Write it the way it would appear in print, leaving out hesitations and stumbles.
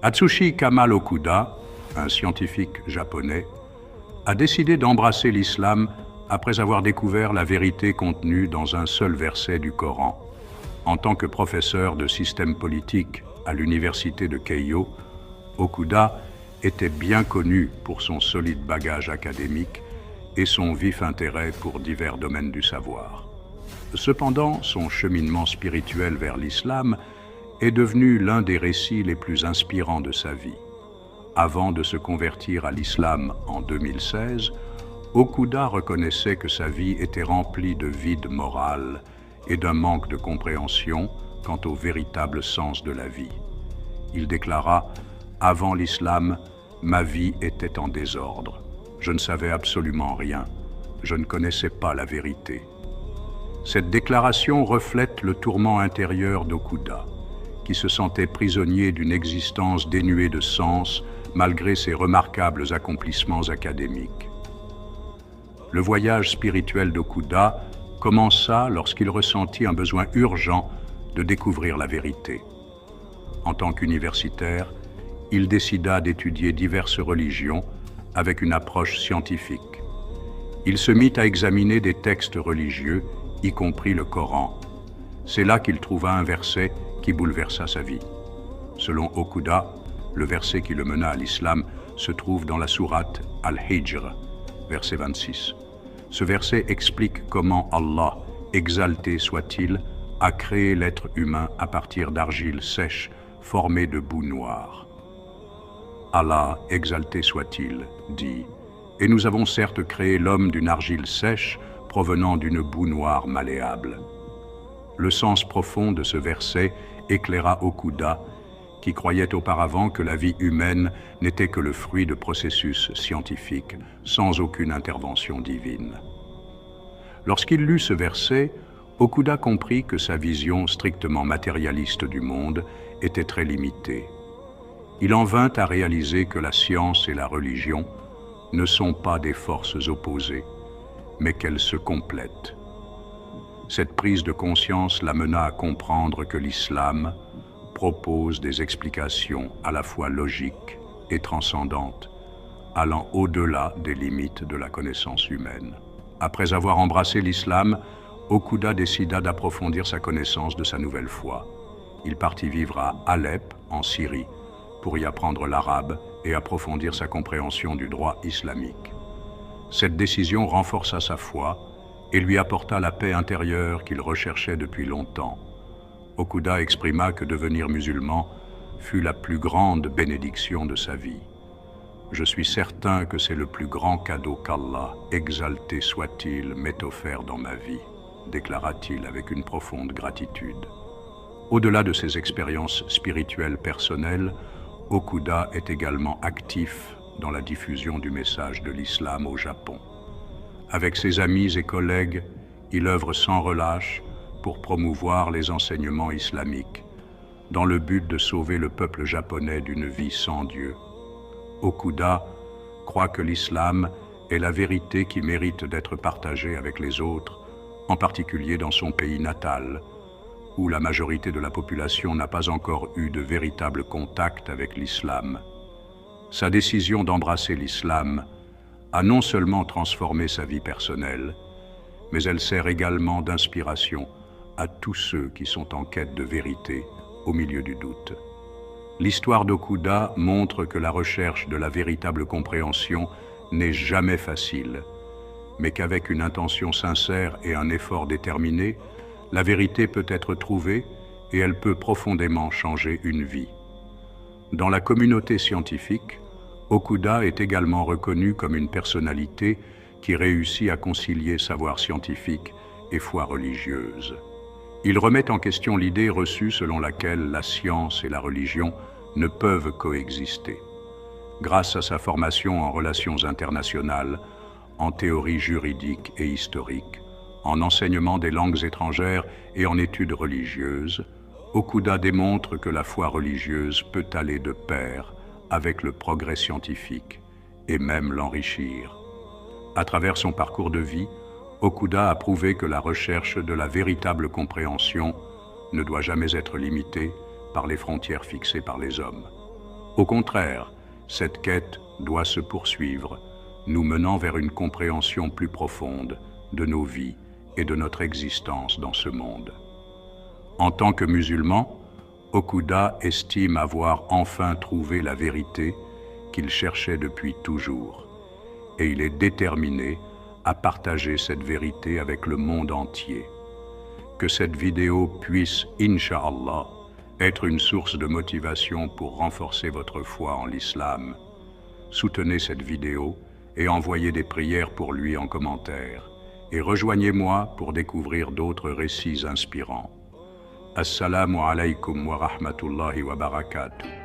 Atsushi Kamal Okuda, un scientifique japonais, a décidé d'embrasser l'islam après avoir découvert la vérité contenue dans un seul verset du Coran. En tant que professeur de système politique à l'université de Keio, Okuda était bien connu pour son solide bagage académique et son vif intérêt pour divers domaines du savoir. Cependant, son cheminement spirituel vers l'islam est devenu l'un des récits les plus inspirants de sa vie. Avant de se convertir à l'islam en 2016, Okuda reconnaissait que sa vie était remplie de vide moral et d'un manque de compréhension quant au véritable sens de la vie. Il déclara « Avant l'islam, ma vie était en désordre. Je ne savais absolument rien. Je ne connaissais pas la vérité. » Cette déclaration reflète le tourment intérieur d'Okuda, qui se sentait prisonnier d'une existence dénuée de sens malgré ses remarquables accomplissements académiques. Le voyage spirituel d'Okuda commença lorsqu'il ressentit un besoin urgent de découvrir la vérité. En tant qu'universitaire, il décida d'étudier diverses religions avec une approche scientifique. Il se mit à examiner des textes religieux, y compris le Coran. C'est là qu'il trouva un verset qui bouleversa sa vie. Selon Okuda, le verset qui le mena à l'islam se trouve dans la sourate Al-Hijr, verset 26. Ce verset explique comment Allah, exalté soit-il, a créé l'être humain à partir d'argile sèche formée de boue noire. Allah, exalté soit-il, dit « Et nous avons certes créé l'homme d'une argile sèche provenant d'une boue noire malléable. » Le sens profond de ce verset éclaira Okuda, qui croyait auparavant que la vie humaine n'était que le fruit de processus scientifiques, sans aucune intervention divine. Lorsqu'il lut ce verset, Okuda comprit que sa vision strictement matérialiste du monde était très limitée. Il en vint à réaliser que la science et la religion ne sont pas des forces opposées, mais qu'elles se complètent. Cette prise de conscience l'amena à comprendre que l'islam propose des explications à la fois logiques et transcendantes, allant au-delà des limites de la connaissance humaine. Après avoir embrassé l'islam, Okuda décida d'approfondir sa connaissance de sa nouvelle foi. Il partit vivre à Alep, en Syrie, pour y apprendre l'arabe et approfondir sa compréhension du droit islamique. Cette décision renforça sa foi et lui apporta la paix intérieure qu'il recherchait depuis longtemps. Okuda exprima que devenir musulman fut la plus grande bénédiction de sa vie. « Je suis certain que c'est le plus grand cadeau qu'Allah, exalté soit-il, m'ait offert dans ma vie », déclara-t-il avec une profonde gratitude. Au-delà de ses expériences spirituelles personnelles, Okuda est également actif dans la diffusion du message de l'islam au Japon. Avec ses amis et collègues, il œuvre sans relâche pour promouvoir les enseignements islamiques, dans le but de sauver le peuple japonais d'une vie sans Dieu. Okuda croit que l'islam est la vérité qui mérite d'être partagée avec les autres, en particulier dans son pays natal, où la majorité de la population n'a pas encore eu de véritable contact avec l'islam. Sa décision d'embrasser l'islam a non seulement transformé sa vie personnelle, mais elle sert également d'inspiration à tous ceux qui sont en quête de vérité au milieu du doute. L'histoire d'Okuda montre que la recherche de la véritable compréhension n'est jamais facile, mais qu'avec une intention sincère et un effort déterminé, la vérité peut être trouvée et elle peut profondément changer une vie. Dans la communauté scientifique, Okuda est également reconnu comme une personnalité qui réussit à concilier savoir scientifique et foi religieuse. Il remet en question l'idée reçue selon laquelle la science et la religion ne peuvent coexister. Grâce à sa formation en relations internationales, en théorie juridique et historique, en enseignement des langues étrangères et en études religieuses, Okuda démontre que la foi religieuse peut aller de pair avec le progrès scientifique et même l'enrichir. À travers son parcours de vie, Okuda a prouvé que la recherche de la véritable compréhension ne doit jamais être limitée par les frontières fixées par les hommes. Au contraire, cette quête doit se poursuivre, nous menant vers une compréhension plus profonde de nos vies et de notre existence dans ce monde. En tant que musulman, Okuda estime avoir enfin trouvé la vérité qu'il cherchait depuis toujours, et il est déterminé à partager cette vérité avec le monde entier. Que cette vidéo puisse, Inch'Allah, être une source de motivation pour renforcer votre foi en l'islam. Soutenez cette vidéo et envoyez des prières pour lui en commentaire. Et rejoignez-moi pour découvrir d'autres récits inspirants. Assalamu alaikum wa rahmatullahi wa barakatuh.